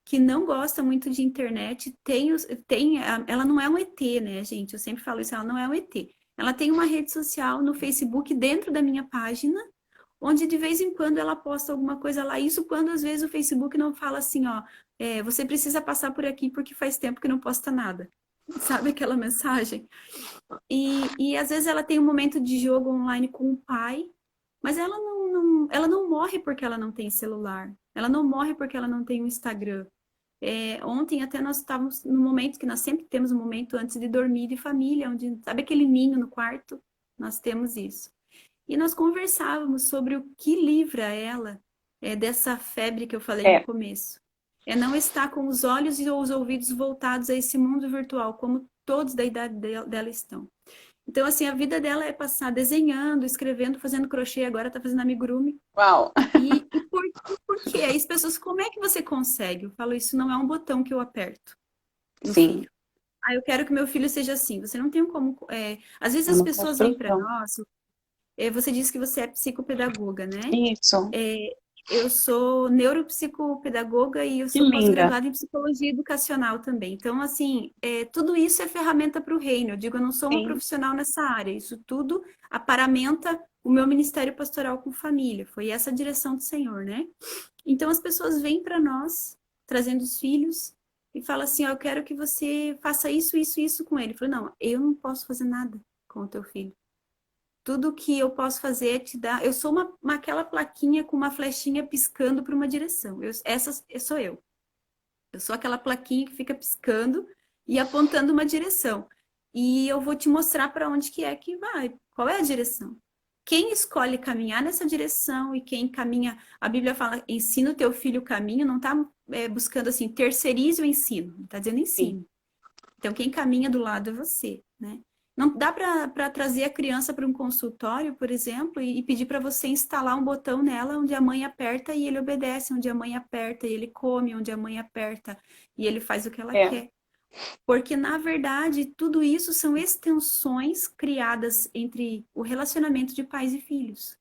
que não gosta muito de internet, ela não é um ET, né, gente? Eu sempre falo isso, ela não é um ET. Ela tem uma rede social no Facebook dentro da minha página, onde de vez em quando ela posta alguma coisa lá. Isso quando às vezes o Facebook não fala assim, ó, você precisa passar por aqui porque faz tempo que não posta nada. Sabe aquela mensagem? E às vezes ela tem um momento de jogo online com o pai, mas ela não morre porque ela não tem celular. Ela não morre porque ela não tem um Instagram. Ontem até nós estávamos no momento que nós sempre temos um momento antes de dormir de família, onde, sabe aquele ninho no quarto? Nós temos isso. E nós conversávamos sobre o que livra ela dessa febre que eu falei no É. começo. é não estar com os olhos e os ouvidos voltados a esse mundo virtual, como todos da idade dela estão. Então, assim, a vida dela é passar desenhando, escrevendo, fazendo crochê, agora tá fazendo amigurumi. Uau! Por quê? Aí as pessoas, como é que você consegue? Eu falo, isso não é um botão que eu aperto no Sim, filho. Ah, eu quero que meu filho seja assim. Você não tem como. Às vezes é as uma pessoas vêm para construção. nós. Você disse que você é psicopedagoga, né? Isso, É, eu sou neuropsicopedagoga e eu que sou linda. pós-graduada em psicologia educacional também. Então, assim, tudo isso é ferramenta para o reino. Eu digo, eu não sou uma Sim, profissional nessa área. Isso tudo aparamenta o meu ministério pastoral com família. Foi essa a direção do Senhor, né? Então, as pessoas vêm para nós, trazendo os filhos, e falam assim: ó, eu quero que você faça isso, isso, isso com ele. Eu falo, não, eu não posso fazer nada com o teu filho. Tudo que eu posso fazer é te dar. Eu sou aquela plaquinha com uma flechinha piscando para uma direção. Essa sou eu. Eu sou aquela plaquinha que fica piscando e apontando uma direção. E eu vou te mostrar para onde que é que vai. Qual é a direção? Quem escolhe caminhar nessa direção e quem caminha. A Bíblia fala: ensina o teu filho o caminho, não está buscando assim, terceirize o ensino, está dizendo sim. ensino. Então, quem caminha do lado é você, né? Não dá para trazer a criança para um consultório, por exemplo, e pedir para você instalar um botão nela onde a mãe aperta e ele obedece, onde a mãe aperta e ele come, onde a mãe aperta e ele faz o que ela É. quer. Porque, na verdade, tudo isso são extensões criadas entre o relacionamento de pais e filhos.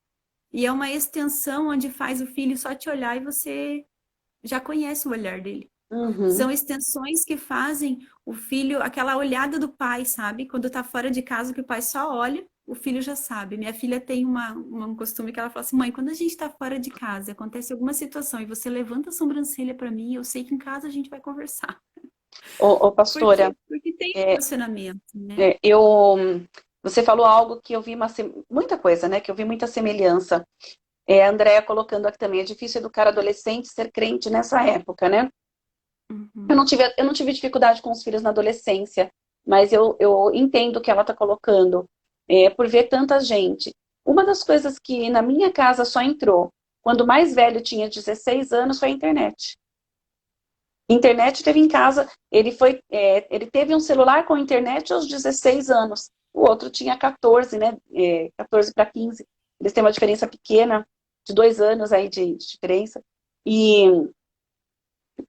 E é uma extensão onde faz o filho só te olhar e você já conhece o olhar dele. Uhum. São extensões que fazem o filho, aquela olhada do pai, sabe? Quando tá fora de casa, que o pai só olha, o filho já sabe. Minha filha tem um costume que ela fala assim: mãe, quando a gente tá fora de casa, acontece alguma situação e você levanta a sobrancelha para mim, eu sei que em casa a gente vai conversar. Ô, Por pastora, quê? Porque tem é, relacionamento, né? é, eu, você falou algo que eu vi muita coisa, né? Que eu vi muita semelhança. A Andrea colocando aqui também, é difícil educar adolescente ser crente nessa época, né? Uhum, Eu não tive dificuldade com os filhos na adolescência, mas eu entendo o que ela está colocando, por ver tanta gente. Uma das coisas que na minha casa só entrou quando o mais velho tinha 16 anos foi a internet. Internet teve em casa, ele teve um celular com internet aos 16 anos. O outro tinha 14, né? 14 para 15. Eles têm uma diferença pequena, de 2 anos aí de diferença. E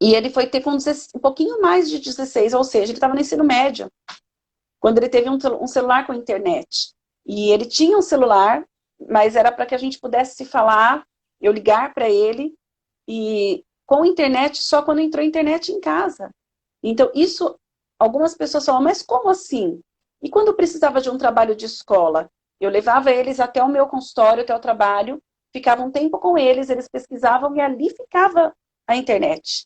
E ele foi ter com um pouquinho mais de 16, ou seja, ele estava no ensino médio, quando ele teve um celular com internet. E ele tinha um celular, mas era para que a gente pudesse se falar, eu ligar para ele, e com internet só quando entrou internet em casa. Então, isso, algumas pessoas falam, mas como assim? E quando eu precisava de um trabalho de escola? Eu levava eles até o meu consultório, até o trabalho, ficava um tempo com eles, eles pesquisavam e ali ficava a internet.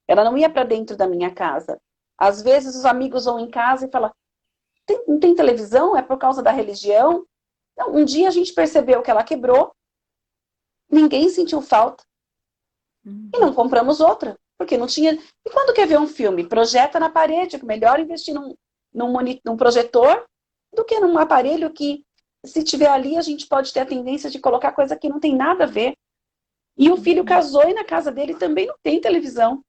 Ela não ia para dentro da minha casa. Às vezes os amigos vão em casa e falam, não tem televisão? É por causa da religião? Não, um dia a gente percebeu que ela quebrou, ninguém sentiu falta e não uhum, compramos outra, porque não tinha. E quando quer ver um filme? Projeta na parede, melhor investir num projetor do que num aparelho que, se tiver ali, a gente pode ter a tendência de colocar coisa que não tem nada a ver. E o filho uhum. casou e na casa dele também não tem televisão.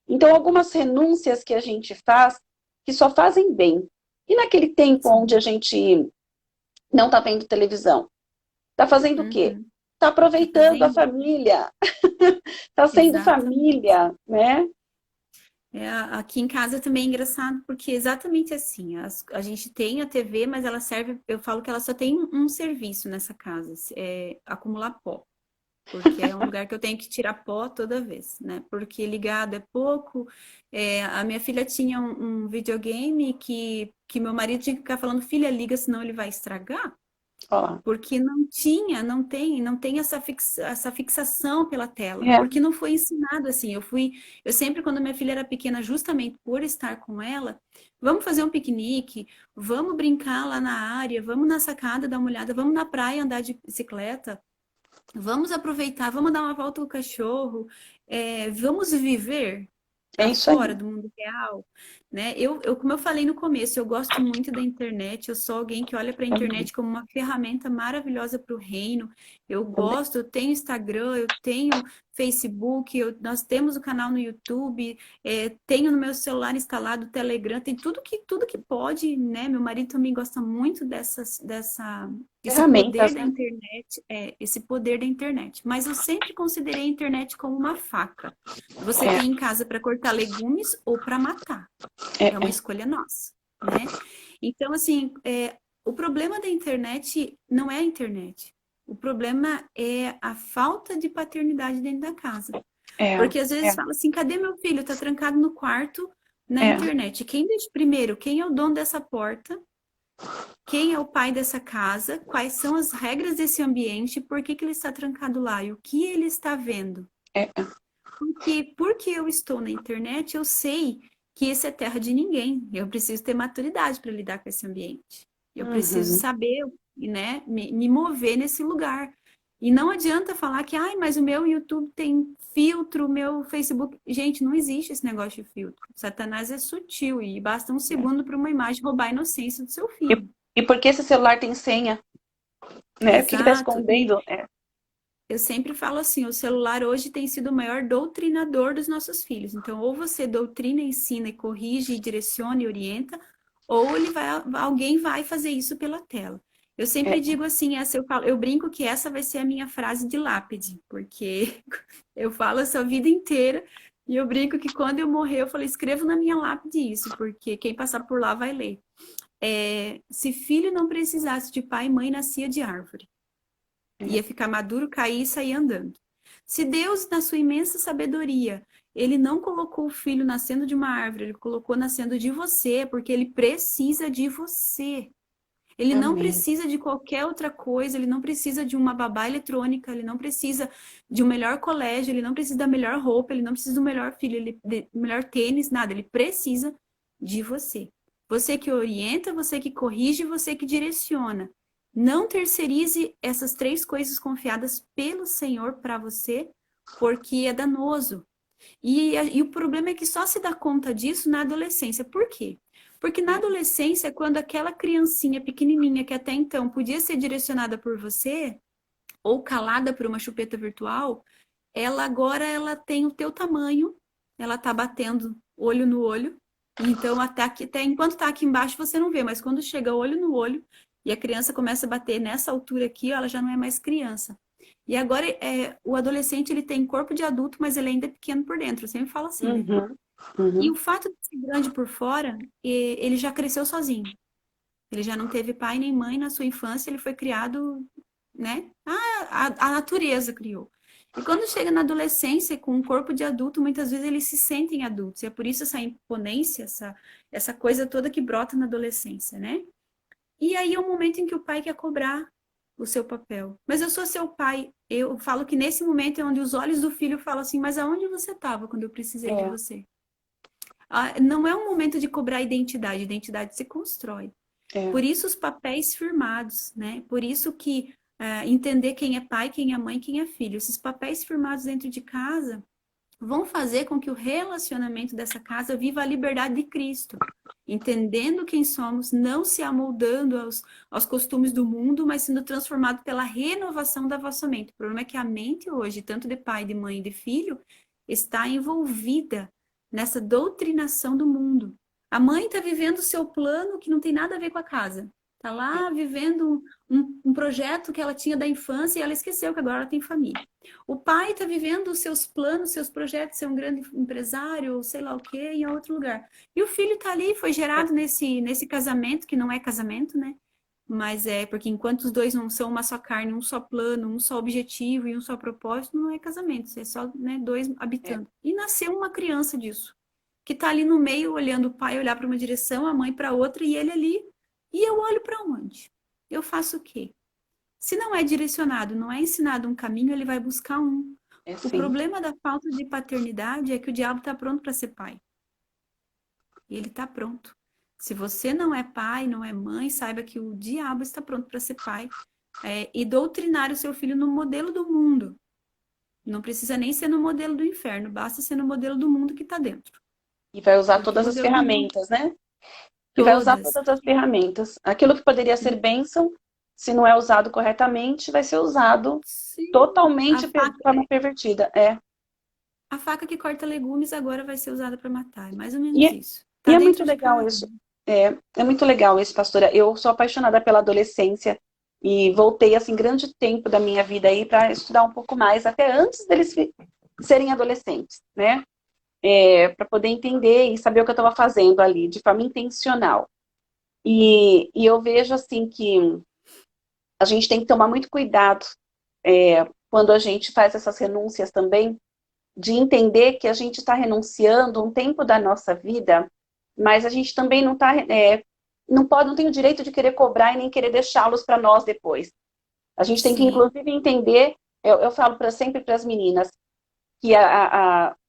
Então, algumas renúncias que a gente faz, que só fazem bem. E naquele tempo onde Sim. a gente não está vendo televisão, está fazendo o quê? Uhum. Está Tá aproveitando a fazendo? família, está sendo Exatamente. família, né? Aqui em casa também é engraçado, porque é exatamente assim, a gente tem a TV, mas ela serve, eu falo que ela só tem um serviço nessa casa, é acumular pó, porque é um lugar que eu tenho que tirar pó toda vez, né? Porque ligado é pouco. A minha filha tinha um videogame que meu marido tinha que ficar falando, filha, liga, senão ele vai estragar. Ó, Porque não tem essa fixação pela tela, é, porque não foi ensinado assim. Eu sempre, quando minha filha era pequena, justamente por estar com ela, vamos fazer um piquenique, vamos brincar lá na área, vamos na sacada dar uma olhada, vamos na praia andar de bicicleta, vamos aproveitar, vamos dar uma volta com o cachorro, vamos viver. É tá isso aí. fora do mundo real, né? Como eu falei no começo, eu gosto muito da internet, eu sou alguém que olha para a Também. internet como uma ferramenta maravilhosa para o reino. Eu Também. gosto, eu tenho Instagram, eu tenho Facebook, nós temos o canal no YouTube, tenho no meu celular instalado o Telegram, tem tudo que pode, né? Meu marido também gosta muito esse poder Ferramentas, da né? internet, esse poder da internet. Mas eu sempre considerei a internet como uma faca. Você É, tem em casa para cortar legumes ou para matar. é, É uma é. escolha nossa, né? Então, assim, o problema da internet não é a internet. O problema é a falta de paternidade dentro da casa. É, Porque às é, vezes fala assim, cadê meu filho? Tá trancado no quarto, na é, internet. Primeiro, quem é o dono dessa porta? Quem é o pai dessa casa? Quais são as regras desse ambiente? Por que ele está trancado lá? E o que ele está vendo? é. Porque eu estou na internet, eu sei que esse é terra de ninguém. Eu preciso ter maturidade para lidar com esse ambiente. Eu preciso Uhum. saber, né, me mover nesse lugar. E não adianta falar que, ai, mas o meu YouTube tem filtro, o meu Facebook. Gente, não existe esse negócio de filtro. Satanás é sutil e basta um segundo para uma imagem roubar a inocência do seu E, filho. e por que esse celular tem senha? Né? O que está Exato. E escondendo? É, eu sempre falo assim, o celular hoje tem sido o maior doutrinador dos nossos filhos. Então, ou você doutrina, ensina e corrige, e direciona e orienta, ou alguém vai fazer isso pela tela. Eu sempre é, digo assim, eu brinco que essa vai ser a minha frase de lápide, porque eu falo essa vida inteira e eu brinco que quando eu morrer, eu falei, escrevo na minha lápide isso, porque quem passar por lá vai ler. Se filho não precisasse de pai, mãe nascia de árvore. é. Ia ficar maduro, cair e sair andando. Se Deus, na sua imensa sabedoria, ele não colocou o filho nascendo de uma árvore, ele colocou nascendo de você, porque ele precisa de você. Ele não Amém. precisa de qualquer outra coisa, ele não precisa de uma babá eletrônica, ele não precisa de um melhor colégio, ele não precisa da melhor roupa, ele não precisa do melhor filho, do melhor tênis, nada, ele precisa de você. Você que orienta, você que corrige, você que direciona. Não terceirize essas três coisas confiadas pelo Senhor para você, porque é danoso. E o problema é que só se dá conta disso na adolescência. Por quê? Porque na adolescência, é quando aquela criancinha pequenininha que até então podia ser direcionada por você, ou calada por uma chupeta virtual, ela tem o teu tamanho, ela tá batendo olho no olho. Então, até enquanto tá aqui embaixo, você não vê, mas quando chega olho no olho e a criança começa a bater nessa altura aqui, ó, ela já não é mais criança. E agora, o adolescente, ele tem corpo de adulto, mas ele ainda é pequeno por dentro. Eu sempre falo assim, né? Uhum. E Uhum. o fato de ser grande por fora, ele já cresceu sozinho. Ele já não teve pai nem mãe na sua infância, ele foi criado, né? A natureza criou. E quando chega na adolescência, com um corpo de adulto, muitas vezes eles se sentem adultos. E é por isso essa imponência, essa coisa toda que brota na adolescência, né? E aí é o momento em que o pai quer cobrar o seu papel. Mas eu sou seu pai. Eu falo que nesse momento é onde os olhos do filho falam assim: mas aonde você estava quando eu precisei de É, você? Não é um momento de cobrar identidade se constrói. é. Por isso os papéis firmados, né? Por isso que entender quem é pai, quem é mãe, quem é filho. Esses papéis firmados dentro de casa vão fazer com que o relacionamento dessa casa viva a liberdade de Cristo, entendendo quem somos, não se amoldando aos costumes do mundo, mas sendo transformado pela renovação da vossa mente. O problema é que a mente hoje, tanto de pai, de mãe e de filho, está envolvida nessa doutrinação do mundo. A mãe está vivendo o seu plano que não tem nada a ver com a casa. Está lá vivendo um projeto que ela tinha da infância e ela esqueceu que agora ela tem família. O pai está vivendo os seus planos, seus projetos, ser um grande empresário, sei lá o quê, em outro lugar. E o filho está ali, foi gerado nesse casamento, que não é casamento, né? Mas é porque enquanto os dois não são uma só carne, um só plano, um só objetivo e um só propósito, não é casamento, é só, né, dois É. habitando. E nasceu uma criança disso, que está ali no meio, olhando o pai olhar para uma direção, a mãe para outra e ele ali. E eu olho para onde? Eu faço o quê? Se não é direcionado, não é ensinado um caminho, ele vai buscar um. É O sim. problema da falta de paternidade é que o diabo está pronto para ser pai. E ele está pronto. Se você não é pai, não é mãe, saiba que o diabo está pronto para ser pai e doutrinar o seu filho no modelo do mundo. Não precisa nem ser no modelo do inferno, basta ser no modelo do mundo que está dentro. E vai usar Porque todas as tudo é um... ferramentas, né? E vai usar Todas. todas as ferramentas. Aquilo que poderia ser bênção, se não é usado corretamente, vai ser usado Sim. totalmente de forma pervertida. A faca que corta legumes agora vai ser usada para matar. É mais ou menos E, isso. e Tá é muito dentro de legal casa. isso. É muito legal isso, pastora. Eu sou apaixonada pela adolescência e voltei, assim, grande tempo da minha vida aí para estudar um pouco mais, até antes deles serem adolescentes, né? Para poder entender e saber o que eu estava fazendo ali, de forma intencional. E eu vejo, assim, que a gente tem que tomar muito cuidado quando a gente faz essas renúncias também, de entender que a gente está renunciando um tempo da nossa vida, mas a gente também não está, não pode, não tem o direito de querer cobrar e nem querer deixá-los para nós depois. A gente tem que, Sim. inclusive, entender, eu falo sempre para as meninas, que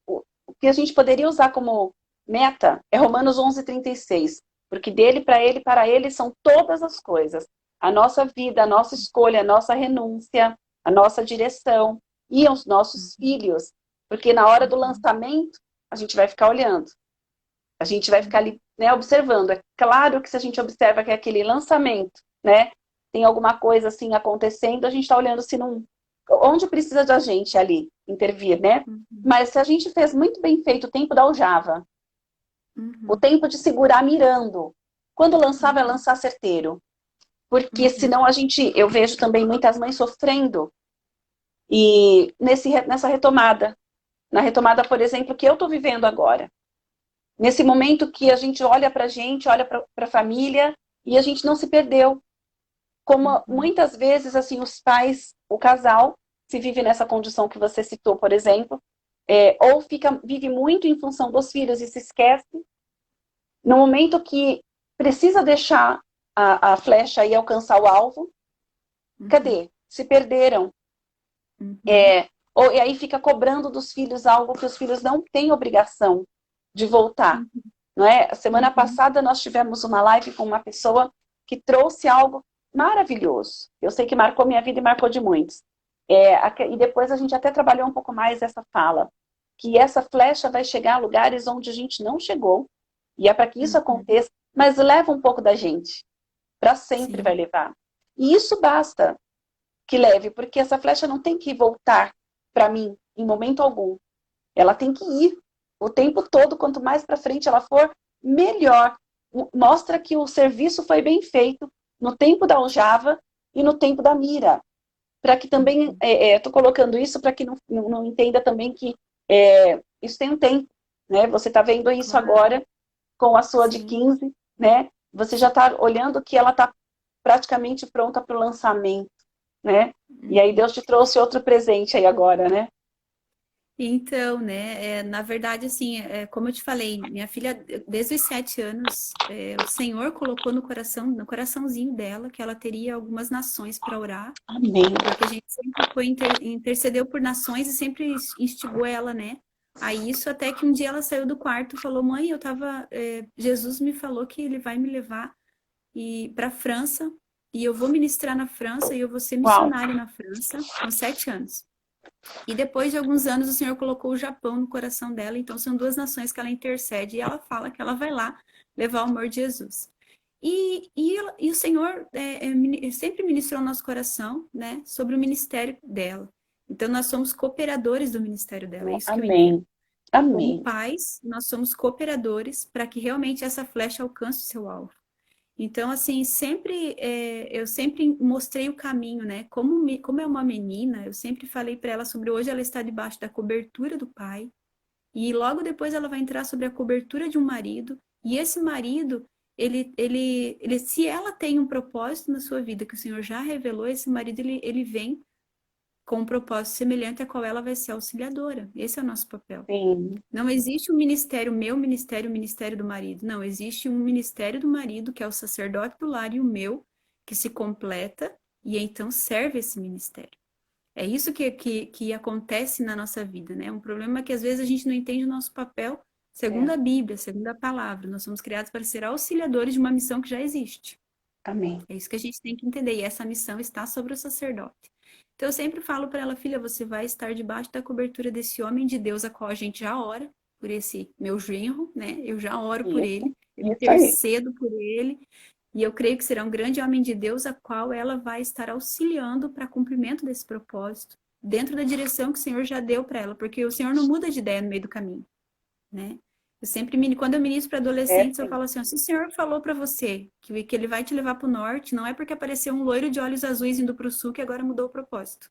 o que a gente poderia usar como meta é Romanos 11:36, porque dele, para ele são todas as coisas. A nossa vida, a nossa escolha, a nossa renúncia, a nossa direção e os nossos filhos. Porque na hora do lançamento, a gente vai ficar olhando. A gente vai ficar ali, né, observando. É claro que se a gente observa que é aquele lançamento, né, tem alguma coisa assim acontecendo, a gente está olhando se não... Onde precisa da gente ali intervir, né? Uhum. Mas se a gente fez muito bem feito o tempo da aljava, o Uhum. tempo de segurar mirando, quando lançar, vai lançar certeiro. Porque Uhum. senão eu vejo também muitas mães sofrendo e nessa retomada. Na retomada, por exemplo, que eu estou vivendo agora. Nesse momento que a gente, olha para a família e a gente não se perdeu. Como Uhum. muitas vezes, assim, os pais, o casal, se vive nessa condição que você citou, por exemplo, ou vive muito em função dos filhos e se esquece, no momento que precisa deixar a flecha e alcançar o alvo, Uhum. cadê? Se perderam. Uhum. E aí fica cobrando dos filhos algo que os filhos não têm obrigação de voltar. Uhum. Não é? A semana Uhum. passada nós tivemos uma live com uma pessoa que trouxe algo maravilhoso. Eu sei que marcou minha vida e marcou de muitos. E depois a gente até trabalhou um pouco mais essa fala, que essa flecha vai chegar a lugares onde a gente não chegou, e é para que isso Uhum. aconteça, mas leva um pouco da gente, para sempre vai Sim. levar. E isso basta que leve, porque essa flecha não tem que voltar para mim em momento algum. Ela tem que ir o tempo todo, quanto mais para frente ela for, melhor. Mostra que o serviço foi bem feito no tempo da aljava e no tempo da mira. Para que também, Uhum. estou colocando isso para que não entenda também que isso tem um tempo. Né? Você está vendo isso Claro. agora com a sua de Sim. 15, né? Você já está olhando que ela está praticamente pronta para o lançamento. Né? E aí Uhum. Deus te trouxe outro presente aí agora, né? Então, né, na verdade, assim, como eu te falei, minha filha, desde os 7 anos, o Senhor colocou no coração, no coraçãozinho dela, que ela teria algumas nações para orar, Amém. porque a gente sempre intercedeu por nações e sempre instigou ela, né? A isso, até que um dia ela saiu do quarto e falou: Mãe, Jesus me falou que ele vai me levar para a França, e eu vou ministrar na França, e eu vou ser Uau. missionária na França, com 7 anos. E depois de alguns anos, o Senhor colocou o Japão no coração dela, então são duas nações que ela intercede, e ela fala que ela vai lá levar o amor de Jesus. E o Senhor sempre ministrou no nosso coração, né, sobre o ministério dela. Então, nós somos cooperadores do ministério dela, é isso que eu entendo. Amém. Como Amém. pais, nós somos cooperadores para que realmente essa flecha alcance o seu alvo. Então, assim, eu sempre mostrei o caminho, né? Como é uma menina, eu sempre falei para ela sobre hoje ela está debaixo da cobertura do pai, e logo depois ela vai entrar sobre a cobertura de um marido, e esse marido, se ela tem um propósito na sua vida que o Senhor já revelou, esse marido ele vem com um propósito semelhante a qual ela vai ser auxiliadora. Esse é o nosso papel. Sim. Não existe um ministério meu, ministério, ministério do marido. Não, existe um ministério do marido, que é o sacerdote do lar, e o meu, que se completa e então serve esse ministério. É isso que acontece na nossa vida, né? Um problema é que às vezes a gente não entende o nosso papel segundo É. a Bíblia, segundo a palavra. Nós somos criados para ser auxiliadores de uma missão que já existe. Amém. É isso que a gente tem que entender. E essa missão está sobre o sacerdote. Então eu sempre falo para ela, filha, você vai estar debaixo da cobertura desse homem de Deus a qual a gente já ora, por esse meu genro, né? Eu já oro por ele, eu Isso aí. intercedo por ele, e eu creio que será um grande homem de Deus, a qual ela vai estar auxiliando para cumprimento desse propósito, dentro da direção que o Senhor já deu para ela, porque o Senhor não muda de ideia no meio do caminho, né? Eu sempre, quando eu ministro para É, adolescentes, eu falo assim, ó, se o Senhor falou para você que ele vai te levar para o norte, não é porque apareceu um loiro de olhos azuis indo para o sul que agora mudou o propósito.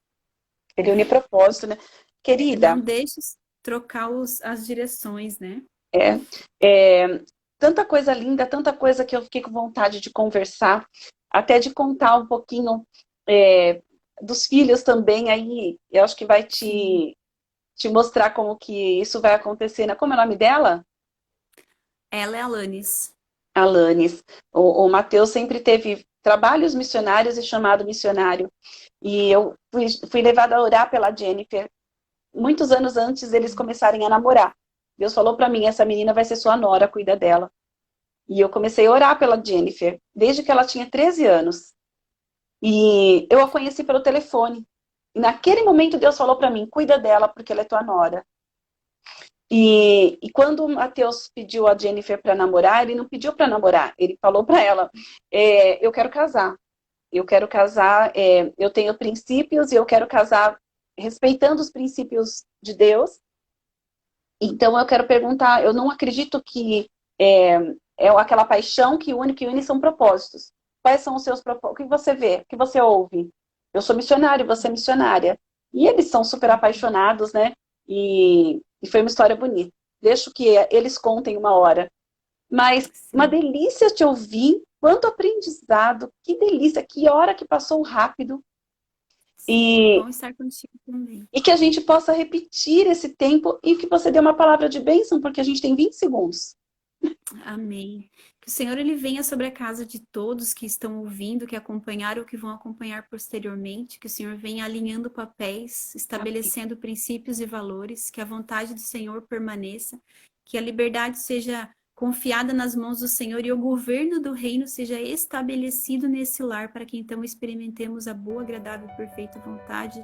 ele une propósito, né? Não Querida, deixe trocar as direções, né? é, é, tanta coisa linda, tanta coisa que eu fiquei com vontade de conversar, até de contar um pouquinho é, dos filhos também, aí eu acho que vai Sim. te mostrar como que isso vai acontecer, né? Como é o nome dela? Ela é a Alanis. Alanis. O Mateus sempre teve trabalhos missionários e chamado missionário. E eu fui levada a orar pela Jennifer muitos anos antes deles começarem a namorar. Deus falou para mim, essa menina vai ser sua nora, cuida dela. E eu comecei a orar pela Jennifer, desde que ela tinha 13 anos. E eu a conheci pelo telefone. E naquele momento Deus falou para mim, cuida dela, porque ela é tua nora. E quando o Matheus pediu a Jennifer para namorar, ele não pediu para namorar, ele falou para ela, eu quero casar. Eu quero casar, eu tenho princípios e eu quero casar respeitando os princípios de Deus. Então eu quero perguntar, eu não acredito que é aquela paixão que une são propósitos. Quais são os seus propósitos? O que você vê? O que você ouve? Eu sou missionário, você é missionária. E eles são super apaixonados, né? E foi uma história bonita. Deixo que eles contem uma hora. Mas uma Sim, delícia te ouvir, quanto aprendizado, que delícia, que hora que passou rápido. sim. E, Bom estar contigo também. e que a gente possa repetir esse tempo e que você dê uma palavra de bênção, porque a gente tem 20 segundos. Amém. Que o Senhor ele venha sobre a casa de todos que estão ouvindo, que acompanharam ou que vão acompanhar posteriormente. Que o Senhor venha alinhando papéis, Amém. estabelecendo princípios e valores. Que a vontade do Senhor permaneça. Que a liberdade seja confiada nas mãos do Senhor e o governo do reino seja estabelecido nesse lar, para que então experimentemos a boa, agradável e perfeita vontade